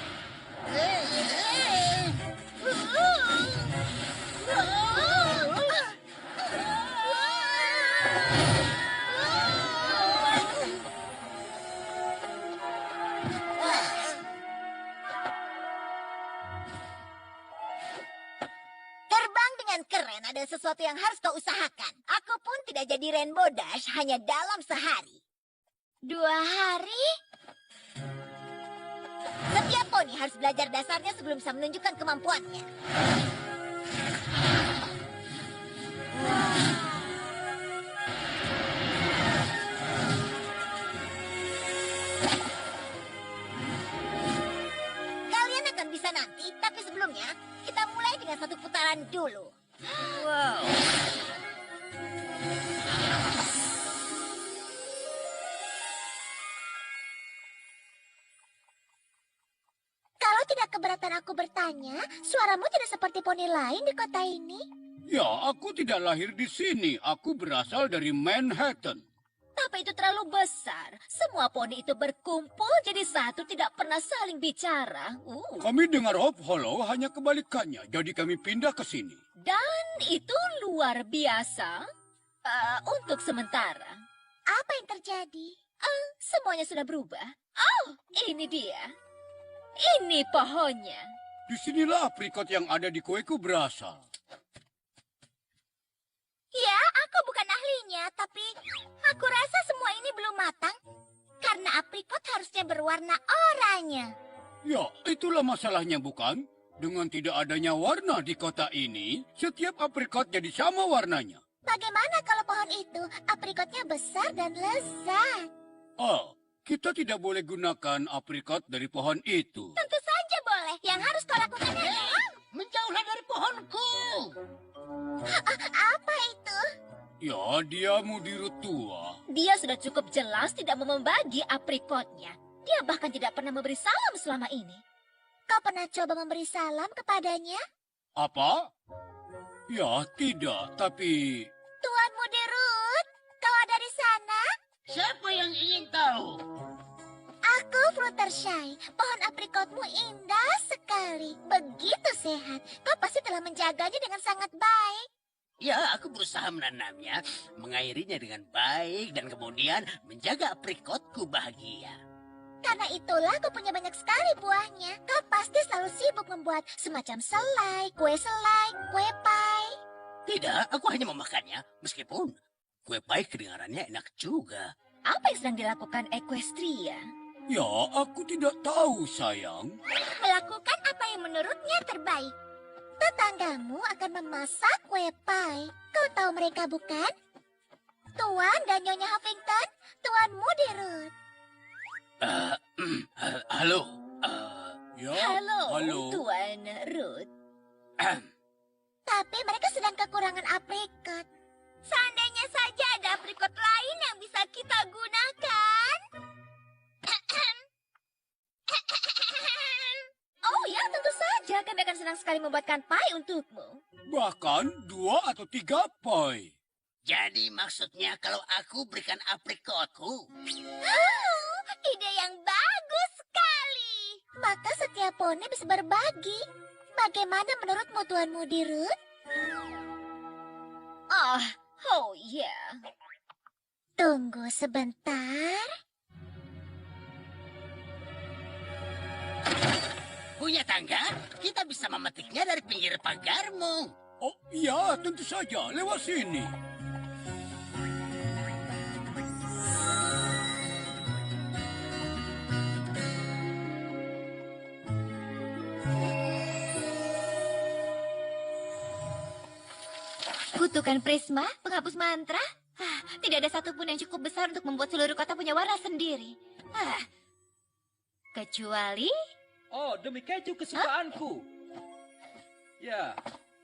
Terbang dengan keren adalah sesuatu yang harus kau usahakan. Aku pun tidak jadi Rainbow Dash hanya dalam sehari. 2 hari? Setiap poni harus belajar dasarnya sebelum bisa menunjukkan kemampuannya. Kalian akan bisa nanti, tapi sebelumnya kita mulai dengan satu putaran dulu. Wow. Kalau tidak keberatan aku bertanya, suaramu tidak seperti poni lain di kota ini. Ya, aku tidak lahir di sini. Aku berasal dari Manhattan. Tapi itu terlalu besar. Semua poni itu berkumpul jadi satu, tidak pernah saling bicara. Kami dengar Hope Hollow hanya kebalikannya, jadi kami pindah ke sini. Dan itu luar biasa untuk sementara. Apa yang terjadi? Semuanya sudah berubah. Oh, ini dia. Ini pohonnya. Disinilah aprikot yang ada di kueku berasal. Ya, aku bukan ahlinya, tapi aku rasa semua ini belum matang. Karena aprikot harusnya berwarna oranye. Ya, itulah masalahnya bukan? Dengan tidak adanya warna di kota ini, setiap aprikot jadi sama warnanya. Bagaimana kalau pohon itu aprikotnya besar dan lezat? Kita tidak boleh gunakan aprikot dari pohon itu. Tentu saja boleh. Yang harus kau lakukan adalah... Menjauhlah dari pohonku. Apa itu? Ya, dia mudirut tua. Dia sudah cukup jelas tidak mau membagi aprikotnya. Dia bahkan tidak pernah memberi salam selama ini. Kau pernah coba memberi salam kepadanya? Apa? Ya, tidak, tapi... Tuan Mudirut, kau ada di sana? Siapa yang ingin tahu? Aku Fluttershy. Pohon aprikotmu indah sekali. Begitu sehat. Kau pasti telah menjaganya dengan sangat baik. Ya, aku berusaha menanamnya, mengairinya dengan baik, dan kemudian menjaga aprikotku bahagia. Karena itulah kau punya banyak sekali buahnya. Kau pasti selalu sibuk membuat semacam selai, kue pie. Tidak, aku hanya memakannya, meskipun kue pie kedengarannya enak juga. Apa yang sedang dilakukan Equestria? Ya, aku tidak tahu, sayang. Melakukan apa yang menurutnya terbaik. Tetanggamu akan memasak kue pie. Kau tahu mereka bukan? Tuan dan Nyonya Huffington, Tuan Mudirut. Halo. Ya, Halo, Tuan Ruth. Tapi mereka sedang kekurangan aprikot. Seandainya saja ada aprikot lain yang bisa kita gunakan. Oh ya, tentu saja. Kami akan senang sekali membuatkan pie untukmu. Bahkan 2 atau 3 pie. Jadi maksudnya kalau aku berikan aprikotku, Ide yang bagus sekali. Maka setiap poni bisa berbagi. Bagaimana menurutmu, Tuan Mudirut? Oh ya. Tunggu sebentar. Punya tangga? Kita bisa memetiknya dari pinggir pagarmu. Oh, iya, tentu saja. Lewat sini. Kutukan prisma, penghapus mantra. Tidak ada satupun yang cukup besar untuk membuat seluruh kota punya warna sendiri. Kecuali... Oh, demi keju kesukaanku. Ya,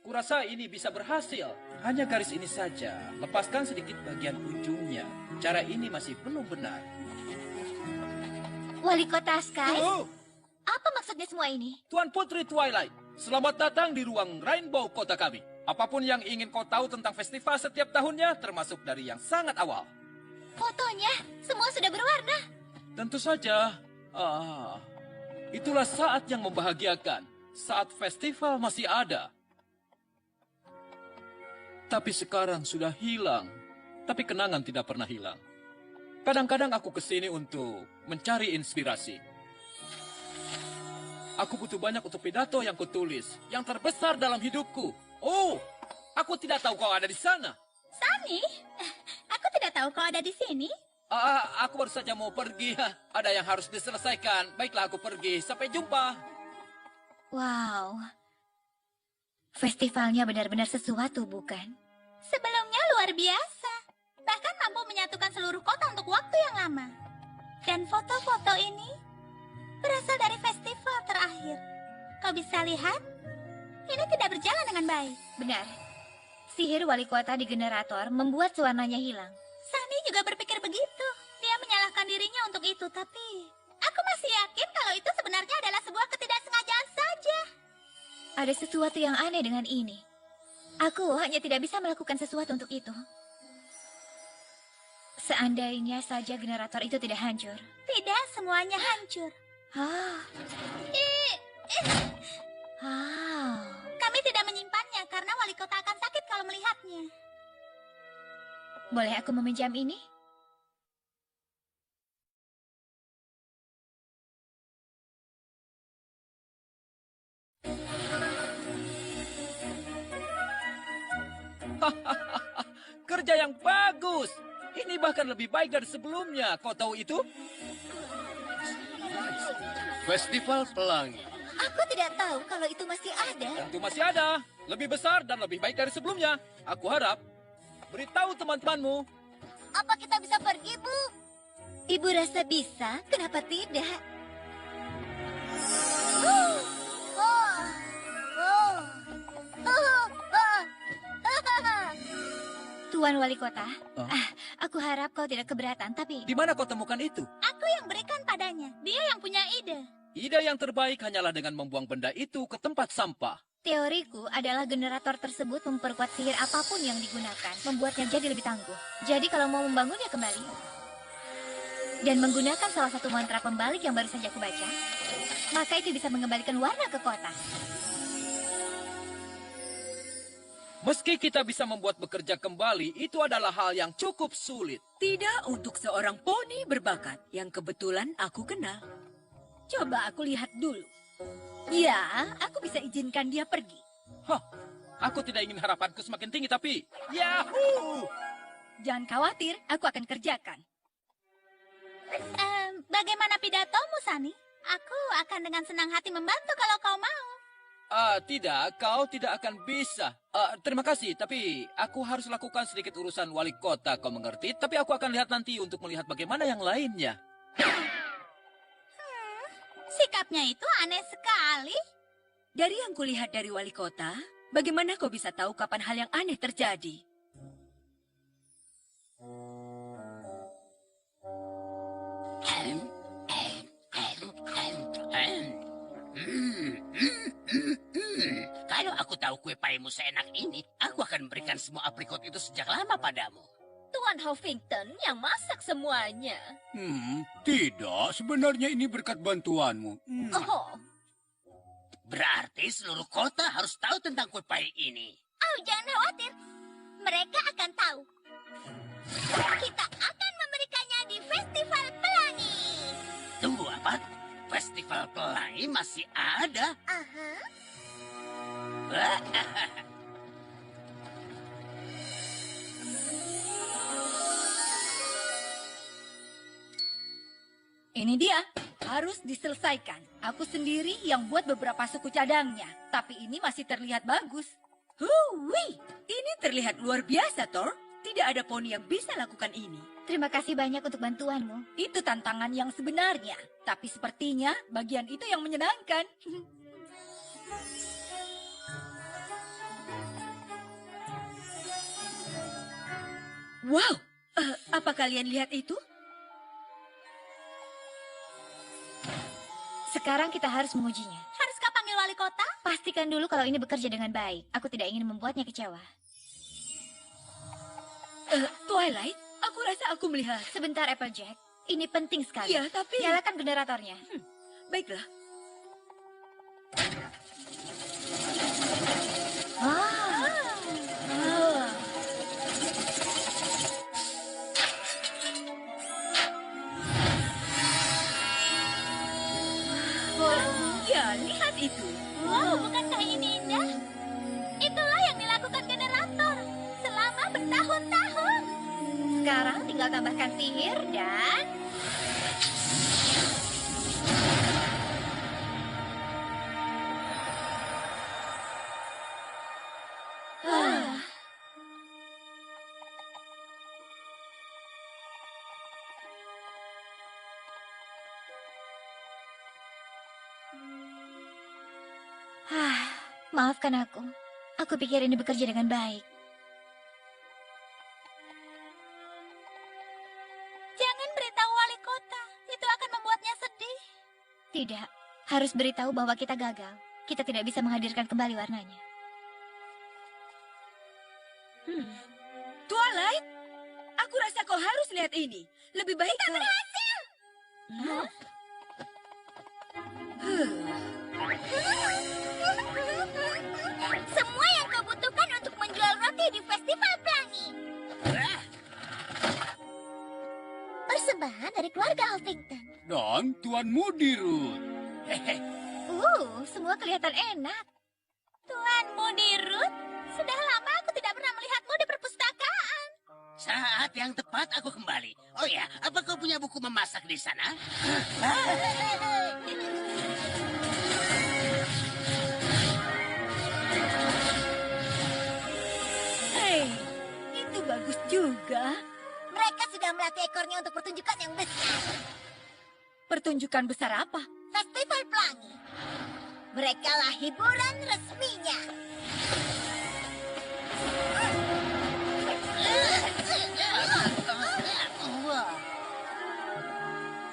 kurasa ini bisa berhasil. Hanya garis ini saja. Lepaskan sedikit bagian ujungnya. Cara ini masih belum benar. Wali kota Sky? Oh, Apa maksudnya semua ini? Tuan Putri Twilight, selamat datang di ruang Rainbow kota kami. Apapun yang ingin kau tahu tentang festival setiap tahunnya, termasuk dari yang sangat awal. Fotonya, semua sudah berwarna. Tentu saja. Itulah saat yang membahagiakan. Saat festival masih ada. Tapi sekarang sudah hilang. Tapi kenangan tidak pernah hilang. Kadang-kadang aku kesini untuk mencari inspirasi. Aku butuh banyak untuk pidato yang kutulis. Yang terbesar dalam hidupku. Oh, aku tidak tahu kau ada di sana. Sunny, aku tidak tahu kau ada di sini. Aku baru saja mau pergi. Ada yang harus diselesaikan. Baiklah, aku pergi. Sampai jumpa. Wow. Festivalnya benar-benar sesuatu, bukan? Sebelumnya luar biasa. Bahkan mampu menyatukan seluruh kota untuk waktu yang lama. Dan foto-foto ini berasal dari festival terakhir. Kau bisa lihat, ini tidak berjalan dengan baik. Benar. Sihir wali kota di generator membuat warnanya hilang. Sunny juga berpikir begitu. Dia menyalahkan dirinya untuk itu, tapi aku masih yakin kalau itu sebenarnya adalah sebuah ketidaksengajaan saja. Ada sesuatu yang aneh dengan ini. Aku hanya tidak bisa melakukan sesuatu untuk itu. Seandainya saja generator itu tidak hancur. Tidak, semuanya hancur. Kami tidak menyimpannya karena wali kota akan sakit kalau melihatnya. Boleh aku meminjam ini? Kerja yang bagus. Ini bahkan lebih baik dari sebelumnya. Kau tahu itu? Festival Pelangi. Aku tidak tahu kalau itu masih ada. Tentu masih ada. Lebih besar dan lebih baik dari sebelumnya. Aku harap. Beritahu teman-temanmu. Apa kita bisa pergi, Bu? Ibu rasa bisa, kenapa tidak? Tuan Wali Kota, aku harap kau tidak keberatan, tapi... Di mana kau temukan itu? Aku yang berikan padanya. Dia yang punya ide. Ide yang terbaik hanyalah dengan membuang benda itu ke tempat sampah. Teoriku adalah generator tersebut memperkuat sihir apapun yang digunakan, membuatnya jadi lebih tangguh. Jadi kalau mau membangunnya kembali, dan menggunakan salah satu mantra pembalik yang baru saja aku baca, maka itu bisa mengembalikan warna ke kota. Meski kita bisa membuat bekerja kembali, itu adalah hal yang cukup sulit. Tidak untuk seorang poni berbakat yang kebetulan aku kenal. Coba aku lihat dulu. Ya, aku bisa izinkan dia pergi. Aku tidak ingin harapanku semakin tinggi, tapi... Yahoo! Jangan khawatir, aku akan kerjakan. Bagaimana pidatomu, Sunny? Aku akan dengan senang hati membantu kalau kau mau. Tidak, kau tidak akan bisa. Terima kasih, tapi aku harus lakukan sedikit urusan wali kota, kau mengerti? Tapi aku akan lihat nanti untuk melihat bagaimana yang lainnya. Sikapnya itu aneh sekali. Dari yang kulihat dari wali kota, bagaimana kau bisa tahu kapan hal yang aneh terjadi? Kalau aku tahu kue paimu seenak ini, aku akan memberikan semua aprikot itu sejak lama padamu. Tuan Huffington yang masak semuanya. Tidak. Sebenarnya ini berkat bantuanmu. Oh, Berarti seluruh kota harus tahu tentang kue pai ini. Oh, jangan khawatir. Mereka akan tahu. Kita akan memberikannya di Festival Pelangi. Tunggu apa? Festival Festival Pelangi masih ada. Aha. Ini dia, harus diselesaikan. Aku sendiri yang buat beberapa suku cadangnya, tapi ini masih terlihat bagus. Hui, ini terlihat luar biasa, Thor. Tidak ada poni yang bisa lakukan ini. Terima kasih banyak untuk bantuanmu. Itu tantangan yang sebenarnya, tapi sepertinya bagian itu yang menyenangkan. Wow, apa kalian lihat itu? Sekarang kita harus mengujinya. Haruskah panggil wali kota? Pastikan dulu kalau ini bekerja dengan baik. Aku tidak ingin membuatnya kecewa. Twilight, aku rasa aku melihat. Sebentar, Applejack. Ini penting sekali. Iya, tapi... Nyalakan generatornya. Baiklah. Ya, lihat itu. Wow, bukankah ini indah? Itulah yang dilakukan generator selama bertahun-tahun. Sekarang tinggal tambahkan sihir dan... Maafkan aku. Aku pikir ini bekerja dengan baik. Jangan beritahu wali kota. Itu akan membuatnya sedih. Tidak, harus beritahu bahwa kita gagal. Kita tidak bisa menghadirkan kembali warnanya. Twilight, aku rasa kau harus lihat ini. Lebih baik kita berhasil. Semua yang kau butuhkan untuk menjual roti di Festival Pelangi. Persembahan dari keluarga Huffington. Dan Tuan Moody Root. Semua kelihatan enak. Tuan Moody Root, sudah lama aku tidak pernah melihatmu di perpustakaan. Saat yang tepat aku kembali. Oh ya, apa kau punya buku memasak di sana? Hei, itu bagus juga. Mereka sudah melatih ekornya untuk pertunjukan yang besar. Pertunjukan besar apa? Festival Pelangi. Mereka lah hiburan resminya.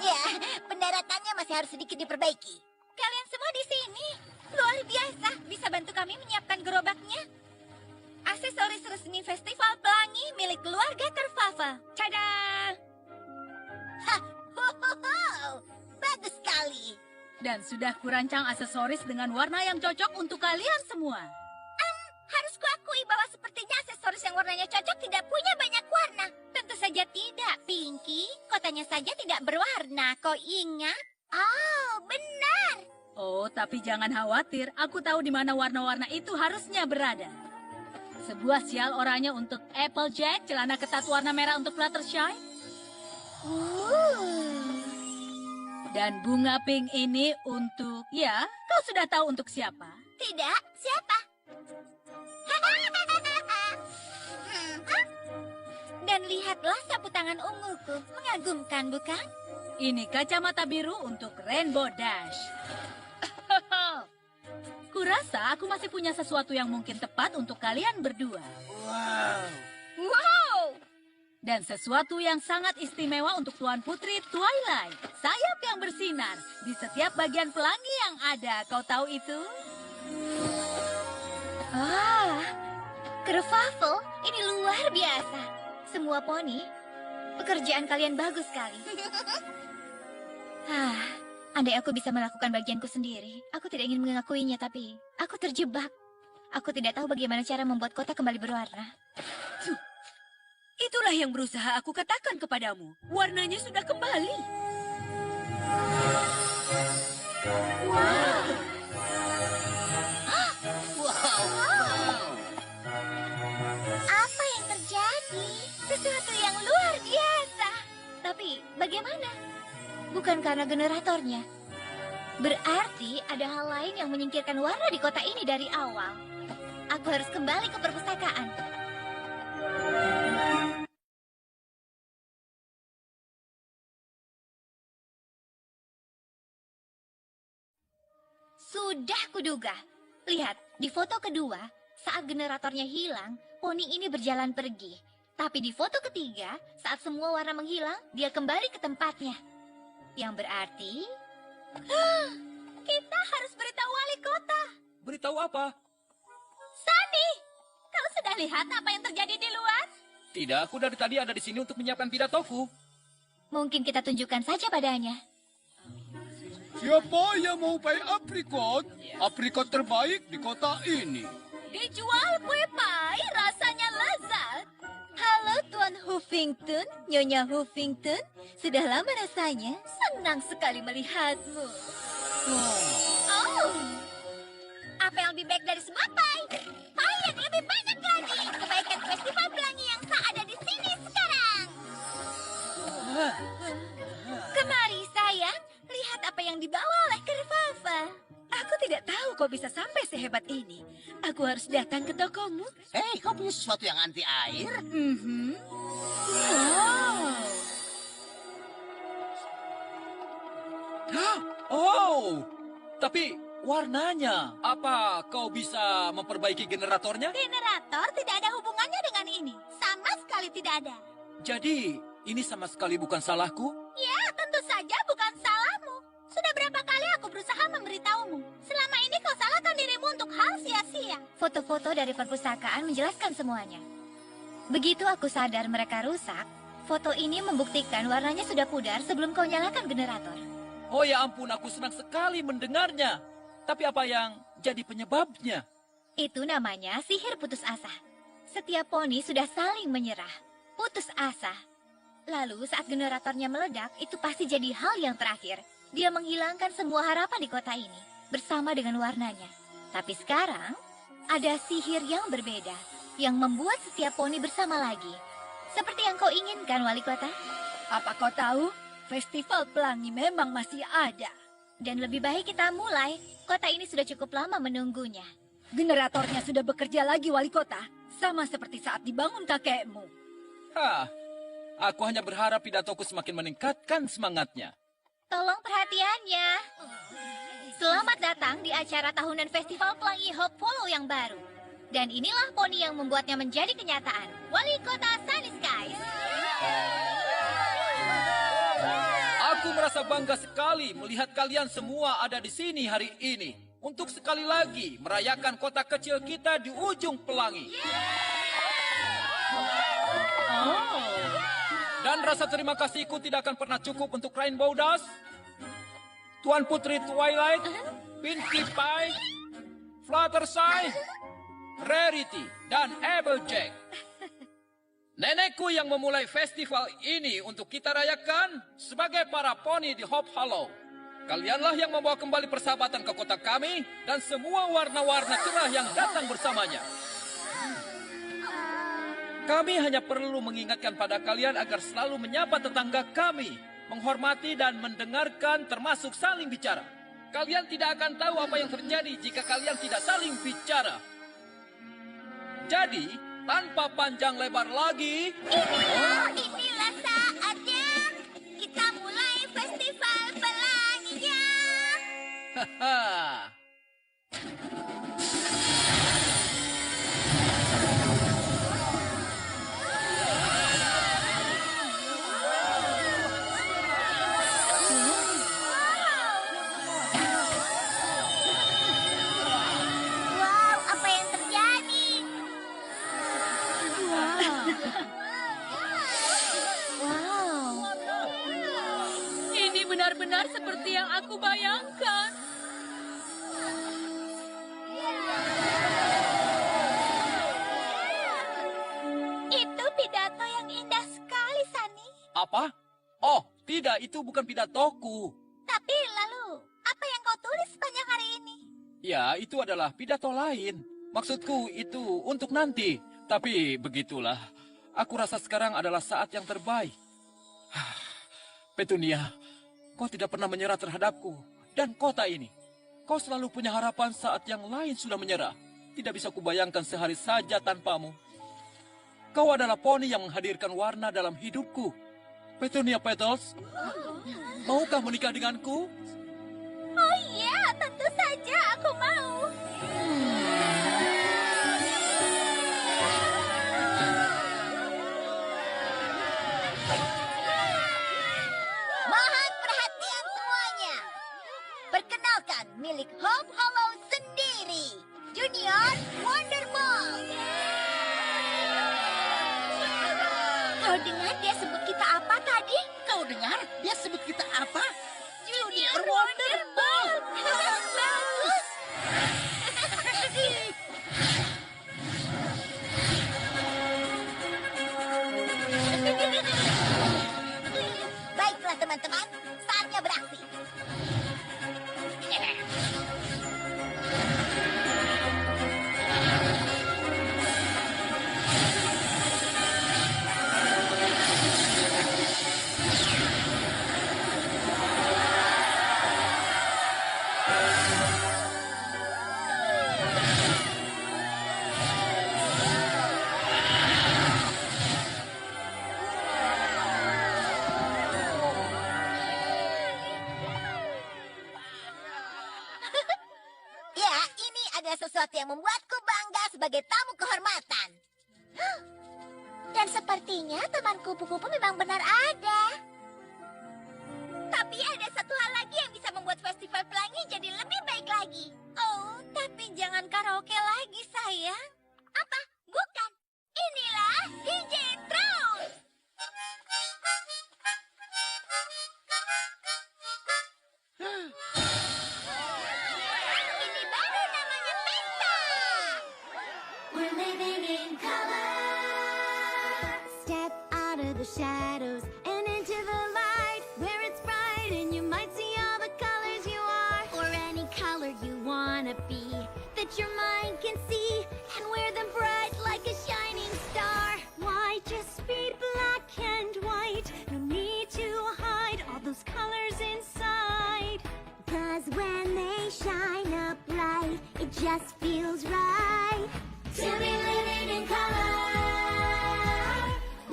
Ya, pendaratannya masih harus sedikit diperbaiki. Kalian semua di sini. Luar biasa. Bisa bantu kami menyiapkan gerobaknya? Aksesoris resmi Festival Pelangi milik keluarga Kerfafa. Tada! Bagus sekali. Dan sudah kurancang aksesoris dengan warna yang cocok untuk kalian semua. Harus kuakui bahwa sepertinya aksesoris yang warnanya cocok tidak punya banyak warna. Tentu saja tidak, Pinky. Kotanya saja tidak berwarna, kau ingat? Oh, benar. Oh, tapi jangan khawatir. Aku tahu di mana warna-warna itu harusnya berada. Sebuah sial oranye untuk Applejack, celana ketat warna merah untuk Fluttershy, dan bunga pink ini untuk... Ya, kau sudah tahu untuk siapa? Tidak, siapa? Dan lihatlah sapu tangan unguku. Mengagumkan, bukan? Ini kacamata biru untuk Rainbow Dash. Kurasa aku masih punya sesuatu yang mungkin tepat untuk kalian berdua. Wow! Dan sesuatu yang sangat istimewa untuk Tuan Putri Twilight. Sayap yang bersinar di setiap bagian pelangi yang ada. Kau tahu itu? Kerfuffle, ini luar biasa. Semua poni, pekerjaan kalian bagus sekali. Andai aku bisa melakukan bagianku sendiri, aku tidak ingin mengakuinya, tapi aku terjebak. Aku tidak tahu bagaimana cara membuat kota kembali berwarna. Itulah yang berusaha aku katakan kepadamu. Warnanya sudah kembali. Apa yang terjadi? Sesuatu yang luar biasa. Tapi bagaimana? Bukan karena generatornya. Berarti ada hal lain yang menyingkirkan warna di kota ini dari awal. Aku harus kembali ke perpustakaan. Sudah kuduga. Lihat, di foto kedua, saat generatornya hilang, poni ini berjalan pergi. Tapi di foto ketiga, saat semua warna menghilang, dia kembali ke tempatnya. Yang berarti... kita harus beritahu wali kota. Beritahu apa? Sunny, kau sudah lihat apa yang terjadi di luar? Tidak, aku dari tadi ada di sini untuk menyiapkan pidatoku. Mungkin kita tunjukkan saja padanya. Siapa yang mau pie aprikot? Aprikot terbaik di kota ini. Dijual kue pie, rasanya lezat. Halo Tuan Huffington, Nyonya Huffington. Sudah lama rasanya. Senang sekali melihatmu. Oh, apa yang lebih baik dari semua pie? Pie yang lebih banyak lagi. Kebaikan festival pelangi yang tak ada di sini sekarang. Kemari sayang, lihat apa yang dibawa oleh Kerfafa. Aku tidak tahu kau bisa sampai sehebat ini. Aku harus datang ke tokomu. Hei, kau punya sesuatu yang anti air? Oh, tapi warnanya. Apa kau bisa memperbaiki generatornya? Generator tidak ada hubungannya dengan ini. Sama sekali tidak ada. Jadi, ini sama sekali bukan salahku? Ya, tentu saja bukan salahmu. Sudah berapa kali aku berusaha memberitahumu. Selama ini kau salahkan dirimu untuk hal sia-sia. Foto-foto dari perpustakaan menjelaskan semuanya. Begitu aku sadar mereka rusak, foto ini membuktikan warnanya sudah pudar sebelum kau nyalakan generator. Oh ya ampun, aku senang sekali mendengarnya. Tapi apa yang jadi penyebabnya? Itu namanya sihir putus asa. Setiap poni sudah saling menyerah. Putus asa. Lalu saat generatornya meledak, itu pasti jadi hal yang terakhir. Dia menghilangkan semua harapan di kota ini, bersama dengan warnanya. Tapi sekarang, ada sihir yang berbeda, yang membuat setiap poni bersama lagi. Seperti yang kau inginkan, Wali Kota. Apa kau tahu? Festival pelangi memang masih ada. Dan lebih baik kita mulai. Kota ini sudah cukup lama menunggunya. Generatornya sudah bekerja lagi, Wali Kota. Sama seperti saat dibangun kakekmu. Hah, aku hanya berharap pidatoku semakin meningkatkan semangatnya. Tolong perhatiannya. Selamat datang di acara tahunan Festival Pelangi Hope Follow yang baru. Dan inilah poni yang membuatnya menjadi kenyataan. Wali Kota Sunny Skies. Aku merasa bangga sekali melihat kalian semua ada di sini hari ini. Untuk sekali lagi merayakan kota kecil kita di ujung pelangi. Dan rasa terima kasihku tidak akan pernah cukup untuk Rainbow Dash, Tuan Putri Twilight, Pinkie Pie, Fluttershy, Rarity, dan Applejack. Nenekku yang memulai festival ini untuk kita rayakan sebagai para poni di Hope Hollow. Kalianlah yang membawa kembali persahabatan ke kota kami dan semua warna-warna cerah yang datang bersamanya. Kami hanya perlu mengingatkan pada kalian agar selalu menyapa tetangga kami, menghormati dan mendengarkan termasuk saling bicara. Kalian tidak akan tahu apa yang terjadi jika kalian tidak saling bicara. Jadi, tanpa panjang lebar lagi... Inilah saatnya. Kita mulai festival pelanginya. Haha. Wow, apa yang terjadi? Ini benar-benar seperti yang aku bayangkan. Itu pidato yang indah sekali, Sunny. Apa? Oh, tidak, itu bukan pidatoku. Tapi lalu, apa yang kau Ya, itu adalah pidato lain. Maksudku itu untuk nanti. Tapi begitulah. Aku rasa sekarang adalah saat yang terbaik. Petunia, kau tidak pernah menyerah terhadapku. Dan kota ini. Kau selalu punya harapan saat yang lain sudah menyerah. Tidak bisa kubayangkan sehari saja tanpamu. Kau adalah poni yang menghadirkan warna dalam hidupku. Petunia Petals, maukah menikah denganku? Oh iya, tentu saja aku mau. Mohon perhatian semuanya. Perkenalkan milik Hope Hollow sendiri, Junior Wonderball. Kau dengar dia sebut kita apa tadi? Kau dengar dia sebut kita apa? Junior Wonderball. Bagus. Baiklah teman-teman, saatnya beraksi. Ya, ini adalah sesuatu yang membuatku bangga sebagai tamu kehormatan. Dan sepertinya teman kupu-kupu memang benar ada. Tapi ada satu hal lagi yang bisa membuat festival pelangi jadi lebih baik lagi. Oh, tapi jangan karaoke lagi, sayang. Apa? Bukan. Inilah DJ Trout. Ini baru namanya pesta. We're living in color. Step out of the shadows and into the light where it's bright and you might see all the colors you are or any color you wanna be that your mind can see and wear them bright like a shining star. Why just be black and white? No need to hide all those colors inside. 'Cause when they shine up bright, it just feels right to be living in color.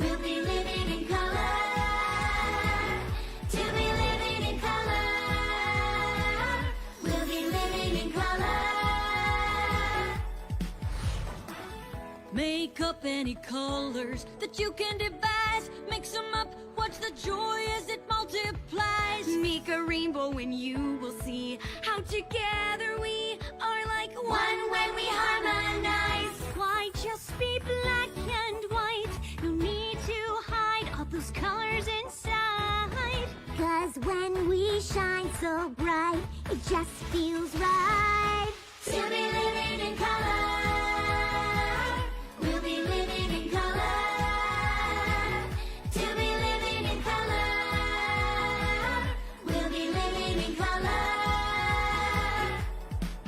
We'll be living in color. To be living in color. We'll be living in color. Make up any colors that you can devise. Mix them up, watch the joy as it multiplies. Make a rainbow and you will see how together we are like one when we harmonize. Why just be black and white? No need to hide all those colors inside. 'Cause when we shine so bright, it just feels right to be living in color. We'll be living in color. To be living in color. We'll be living in color.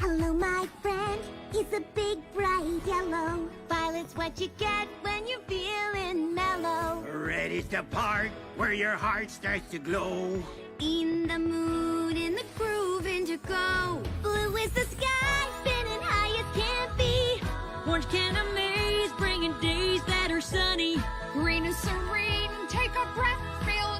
Hello, my friend. It's a big bright yellow. Violet's what you get when you're feeling mellow. Red is the part where your heart starts to glow. In the mood, in the groove, and to go. Blue is the sky, spinning high as can be. Orange can amaze, bringing days that are sunny. Green is serene, take a breath, feel